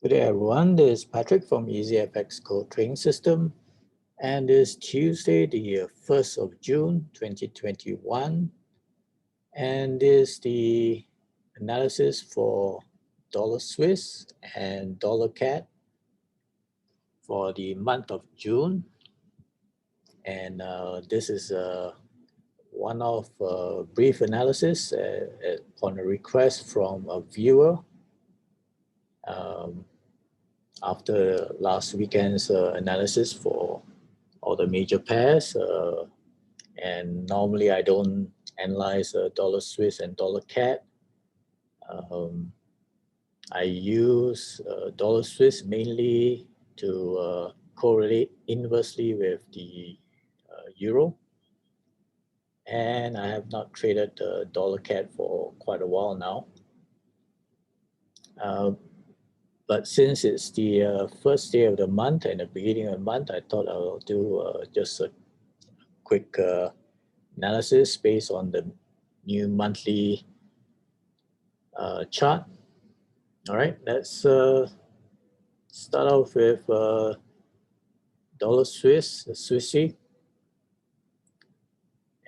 Good day, everyone. This is Patrick from EasyFX Code Trading System, and it's Tuesday, the 1st of June, 2021, and this is the analysis for dollar Swiss and dollar CAD for the month of June, and this is one of brief analysis on a request from a viewer. After last weekend's analysis for all the major pairs, and normally I don't analyze dollar Swiss and dollar CAD. I use dollar Swiss mainly to correlate inversely with the euro, and I have not traded dollar CAD for quite a while now. But since it's the first day of the month and the beginning of the month, I thought I'll do just a quick analysis based on the new monthly chart. All right, let's start off with dollar Swiss, the Swissie,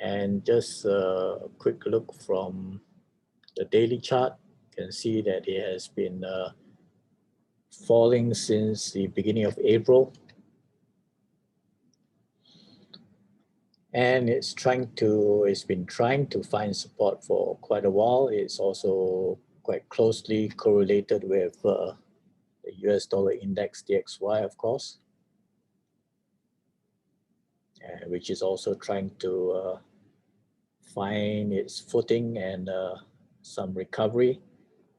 and just a quick look from the daily chart. You can see that it has been falling since the beginning of April, and it's been trying to find support for quite a while. It's also quite closely correlated with the US dollar index DXY, of course, which is also trying to find its footing and some recovery.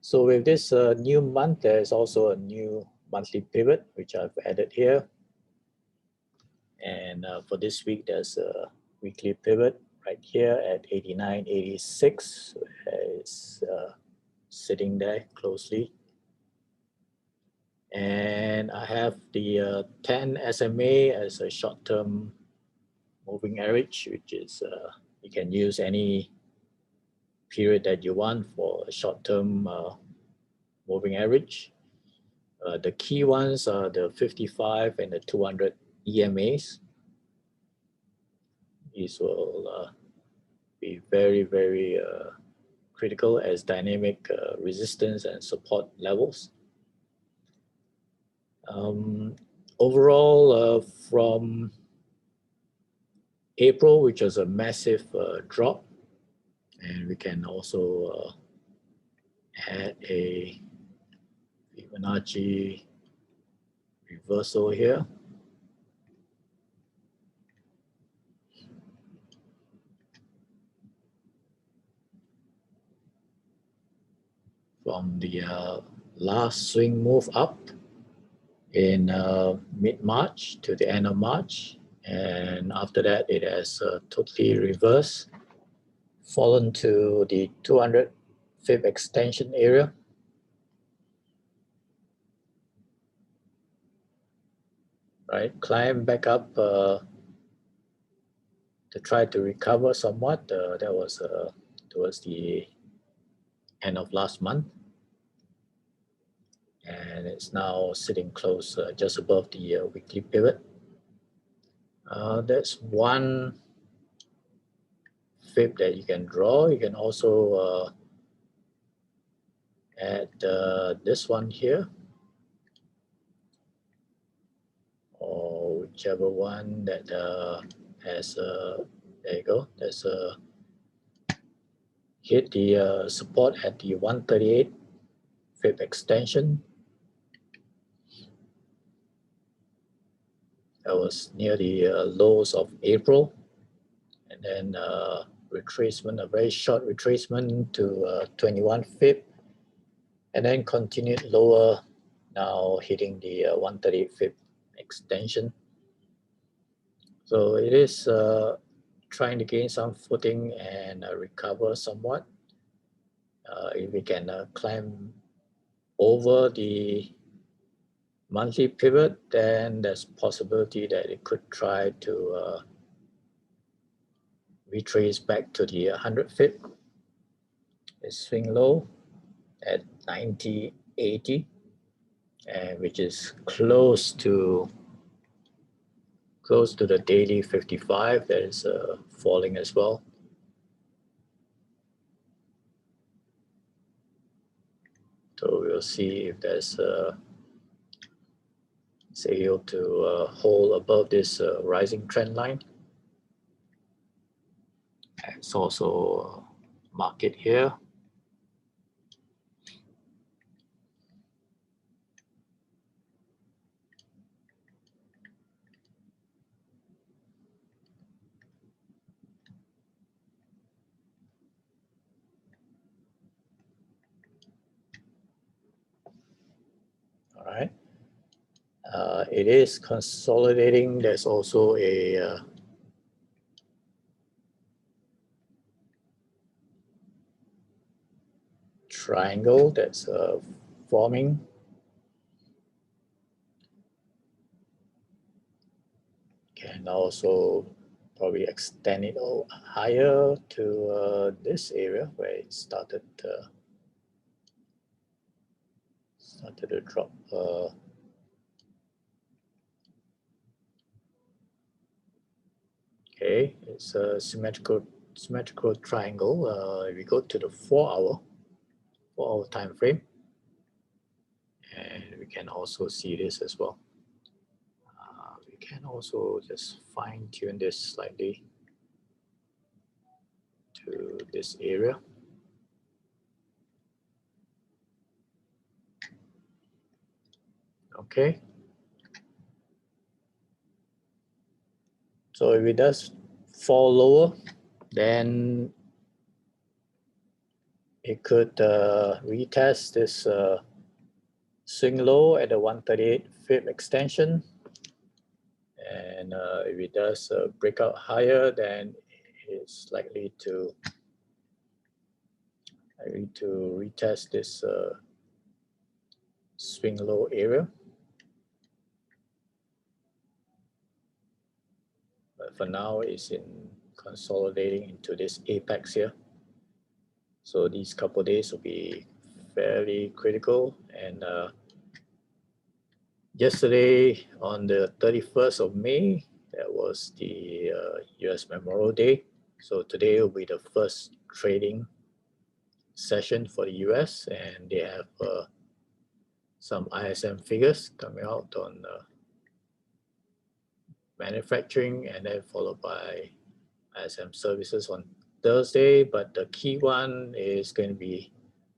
So with this new month, there's also a new monthly pivot, which I've added here. And for this week, there's a weekly pivot right here at 89.86. It's sitting there closely. And I have the 10 SMA as a short-term moving average, which is you can use any period that you want for a short-term moving average. The key ones are the 55 and the 200 EMAs. These will be very, very critical as dynamic resistance and support levels. Overall, from April, which was a massive drop, and we can also add a Fibonacci reversal here. From the last swing move up in mid-March to the end of March, and after that it has totally reversed, fallen to the 200 Fib extension area. Right, climb back up to try to recover somewhat. That was towards the end of last month, and it's now sitting close just above the weekly pivot. That's one Fib that you can draw. You can also add this one here, or whichever one that has there you go, there's a hit the support at the 138 Fib extension. That was near the lows of April, and then retracement, a very short retracement to 21 Fib, and then continued lower, now hitting the 138 Fib extension. So it is trying to gain some footing and recover somewhat. If we can climb over the monthly pivot, then there's possibility that it could try to retrace back to the 100 Fib. It's swing low at 90.80. and which is close to the daily 55 that is falling as well. So we'll see if there's it's able to hold above this rising trend line. It's also market here. All right. It is consolidating. There's also a triangle that's forming. Can also probably extend it higher to this area where it started to drop. Okay, it's a symmetrical triangle. If we go to the 4-hour time frame, and we can also see this as well. We can also just fine tune this slightly to this area. Okay. So if it does fall lower, then it could retest this swing low at the 138 fib extension. And if it does break out higher, then it's likely to retest this swing low area. But for now, it's in consolidating into this apex here. So these couple of days will be fairly critical. And yesterday, on the 31st of May, that was the US Memorial Day. So today will be the first trading session for the US, and they have some ISM figures coming out on manufacturing, and then followed by ISM services on Thursday. But the key one is going to be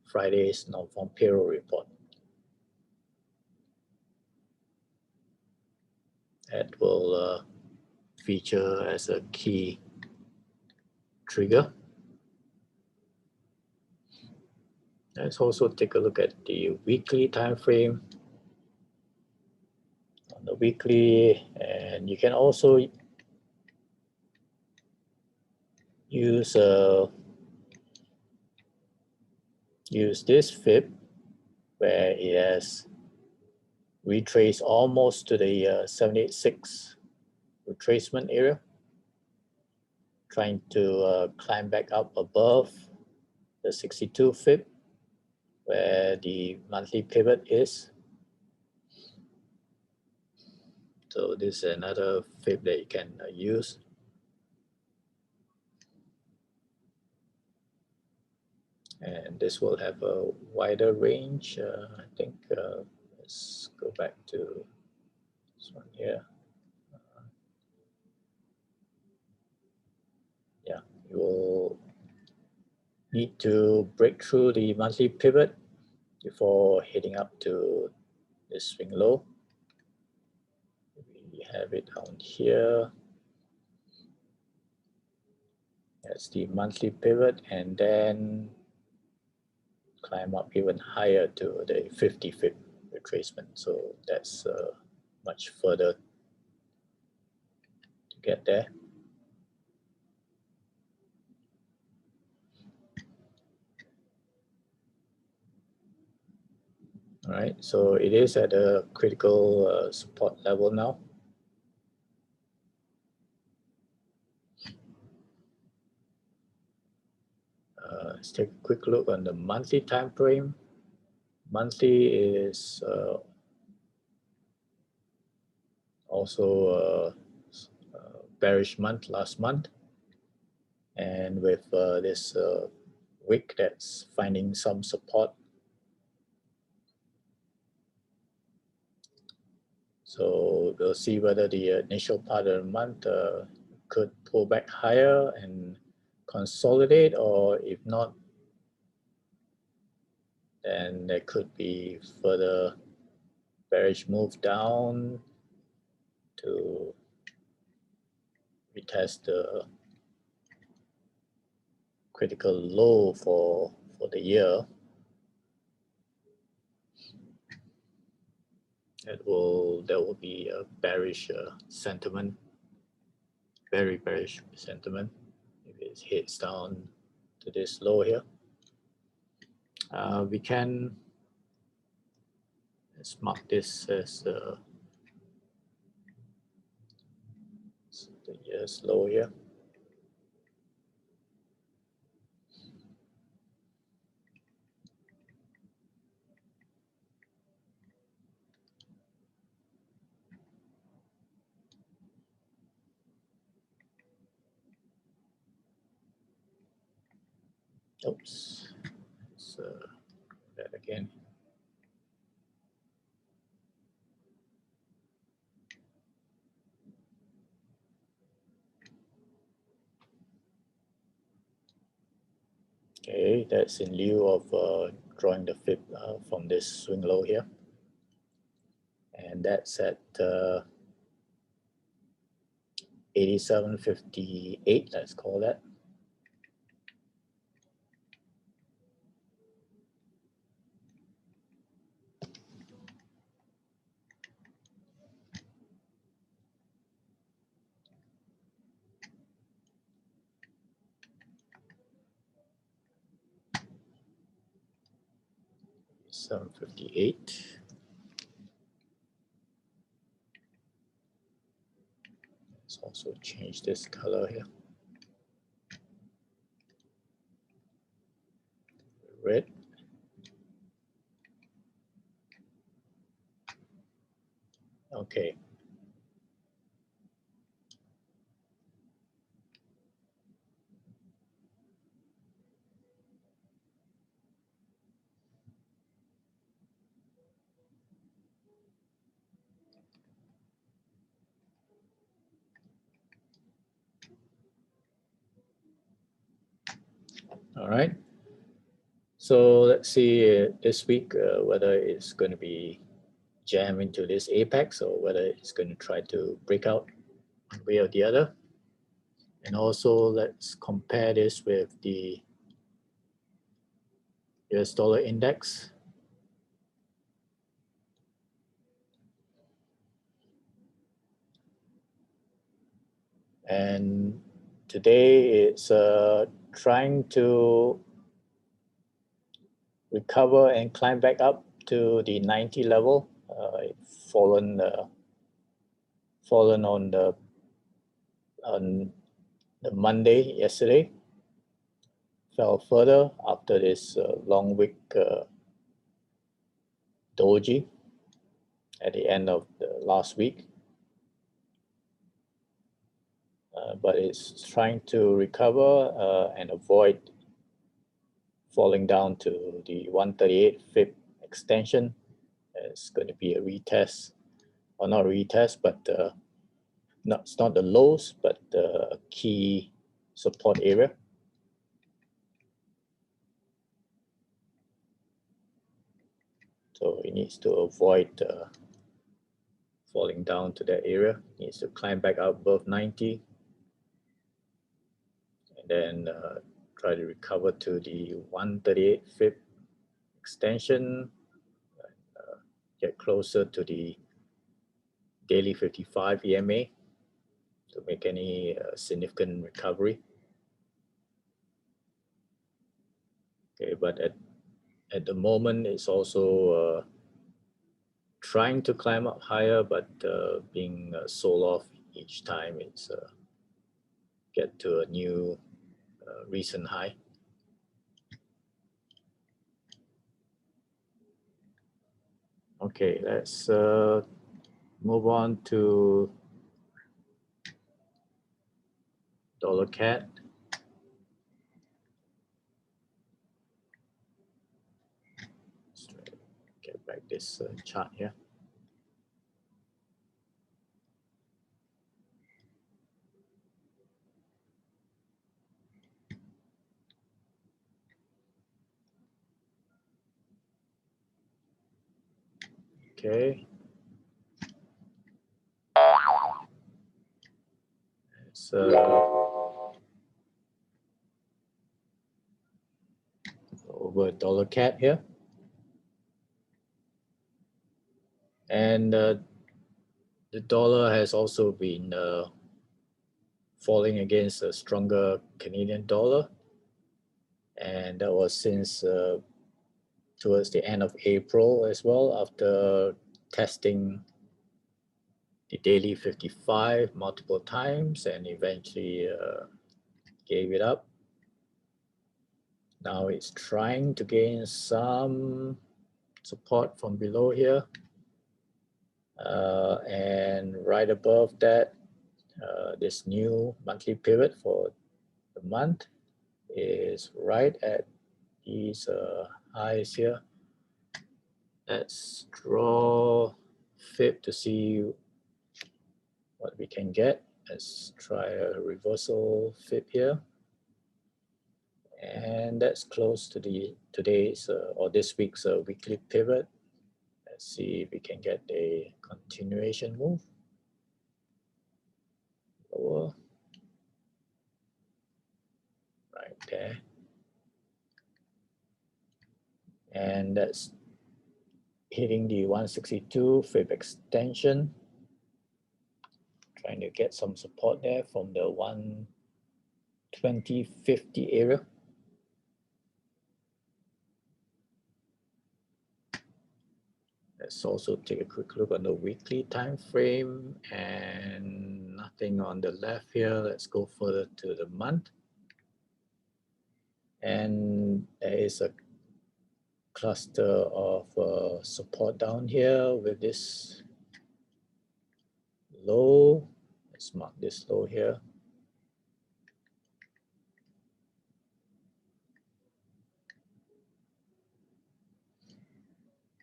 Friday's non-farm payroll report. That will feature as a key trigger. Let's also take a look at the weekly time frame. On the weekly, and you can also use this fib where it has retraced almost to the 786 retracement area, trying to climb back up above the 62 fib where the monthly pivot is. So this is another fib that you can use. And this will have a wider range. I think let's go back to this one here. Yeah, you will need to break through the monthly pivot before heading up to this swing low. We have it down here. That's the monthly pivot, and then climb up even higher to the 50 fib retracement. So that's much further to get there. All right, so it is at a critical support level now. Let's take a quick look on the monthly time frame. Monthly is also bearish month last month, and with this wick that's finding some support. So we'll see whether the initial part of the month could pull back higher and consolidate, or if not, then there could be further bearish move down to retest the critical low for the year. There will be a bearish sentiment, very bearish sentiment if it hits down to this low here. We can, let's mark this as the year's low here. Oops, let's that again. Okay, that's in lieu of drawing the fib from this swing low here. And that's at 87.58, let's call that. $7.58. Let's also change this color here. Red. Okay. All right. So let's see this week whether it's going to be jam into this apex or whether it's going to try to break out one way or the other. And also let's compare this with the US dollar index. And today it's trying to recover and climb back up to the 90 level. It's fallen on the Monday yesterday. Fell further after this long wick doji at the end of the last week. But it's trying to recover and avoid falling down to the 138 fib extension. It's going to be a retest, or not a retest, but it's not the lows, but a key support area. So it needs to avoid falling down to that area. It needs to climb back up above 90, and then try to recover to the 138 fib extension, get closer to the daily 55 EMA to make any significant recovery. Okay, but at the moment it's also trying to climb up higher, but being sold off each time it's get to a new recent high. Okay, let's move on to $CAD. Let's try to get back this chart here. Okay. It's over $CAD here. And the dollar has also been falling against a stronger Canadian dollar. And that was since towards the end of April as well, after testing the daily 55 multiple times and eventually gave it up. Now it's trying to gain some support from below here. And right above that, this new monthly pivot for the month is right at these highs here. Let's draw fib to see what we can get. Let's try a reversal fib here. And that's close to the today's or this week's weekly pivot. Let's see if we can get a continuation move. Lower. Right there. And that's hitting the 162 fib extension. Trying to get some support there from the 120.50 area. Let's also take a quick look on the weekly time frame, and nothing on the left here. Let's go further to the month. And there is a cluster of support down here with this low. Let's mark this low here.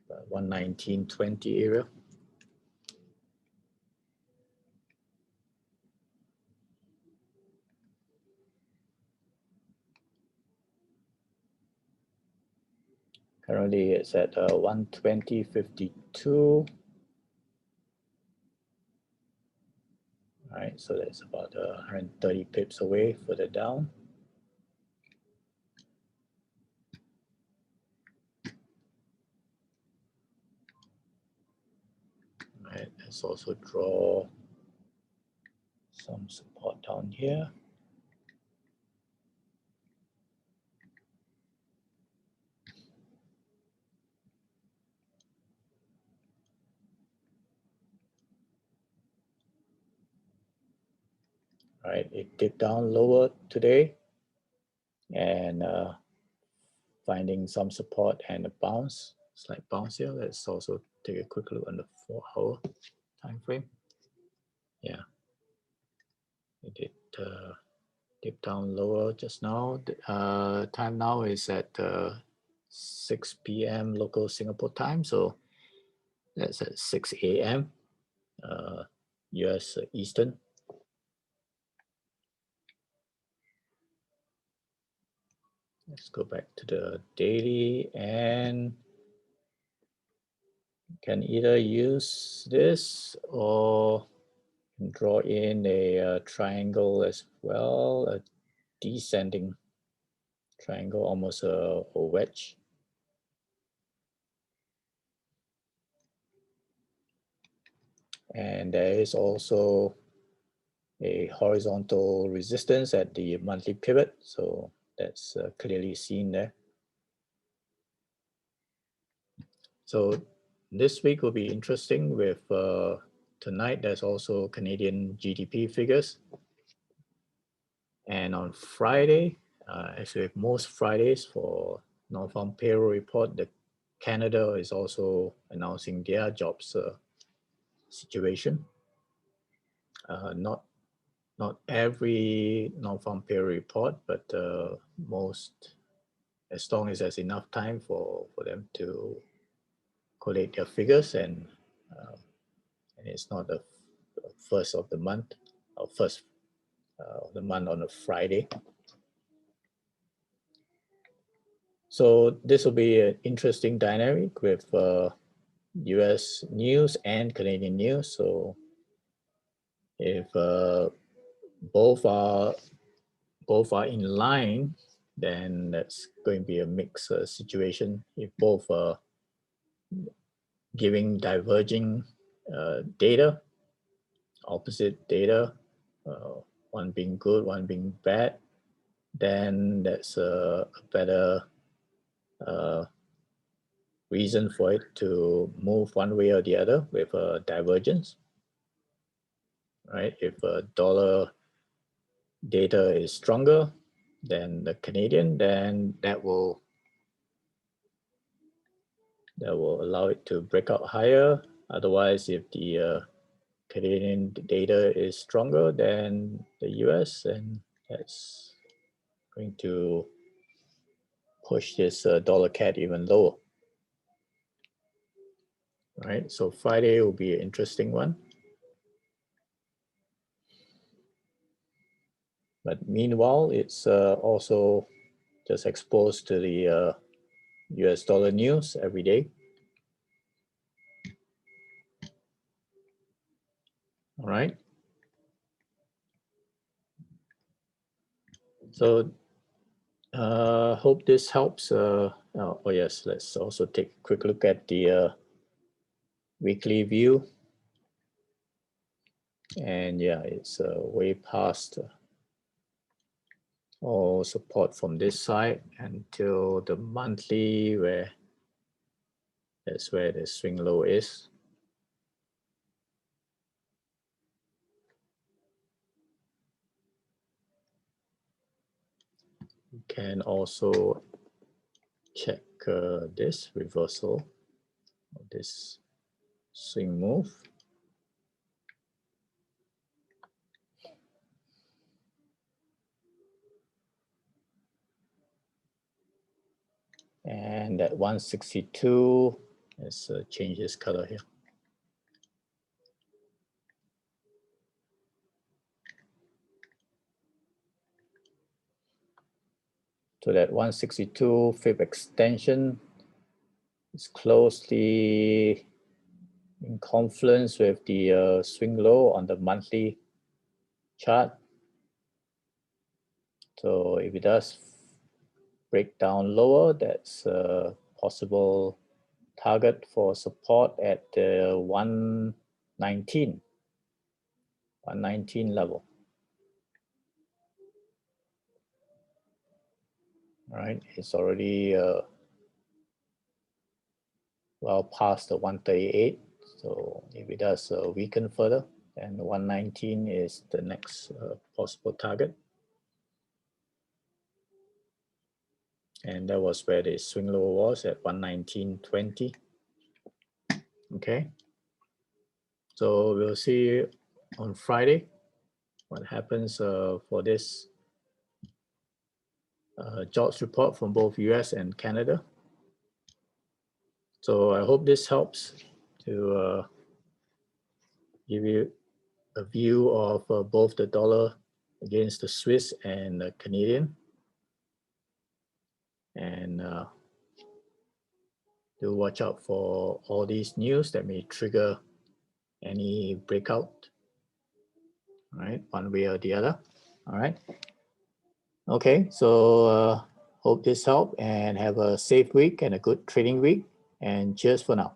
About 119.20 area. Currently it's at 120.52. All right, so that's about 130 pips away further down. All right, let's also draw some support down here. All right, it dipped down lower today and finding some support and a bounce, slight bounce here. Let's also take a quick look on the 4-hour time frame. Yeah, it did dip down lower just now. Time now is at 6 p.m. local Singapore time, so that's at 6 a.m. US Eastern. Let's go back to the daily and can either use this or draw in a triangle as well, a descending triangle, almost a wedge. And there is also a horizontal resistance at the monthly pivot, so that's clearly seen there. So this week will be interesting with tonight there's also Canadian GDP figures. And on Friday, actually most Fridays for non-farm payroll report, Canada is also announcing their jobs situation. Not every non-farm payroll report, but most, as long as there's enough time for them to collate their figures, and it's not the first of the month, or first of the month on a Friday. So this will be an interesting dynamic with US news and Canadian news. So if both are in line, then that's going to be a mixed situation. If both are giving diverging data, opposite data, one being good, one being bad, then that's a better reason for it to move one way or the other with a divergence, right? If a dollar data is stronger than the Canadian, then that will allow it to break out higher. Otherwise, if the Canadian data is stronger than the US, and that's going to push this dollar CAD even lower. Right, so Friday will be an interesting one. But meanwhile, it's also just exposed to the US dollar news every day. All right. So hope this helps. Oh yes, let's also take a quick look at the weekly view. And yeah, it's way past all support from this side until the monthly, where that's where the swing low is. You can also check this reversal of this swing move. And at 162, let's change this color here. So that 162 fib extension is closely in confluence with the swing low on the monthly chart. So if it does break down lower, that's a possible target for support at the 119 level. All right, it's already well past the 138. So if it does weaken further, then 119 is the next possible target. And that was where the swing low was at 119.20. Okay. So we'll see on Friday what happens for this jobs report from both US and Canada. So I hope this helps to give you a view of both the dollar against the Swiss and the Canadian. And do watch out for all these news that may trigger any breakout, all right, one way or the other. All right. Okay, so hope this helped, and have a safe week and a good trading week, and cheers for now.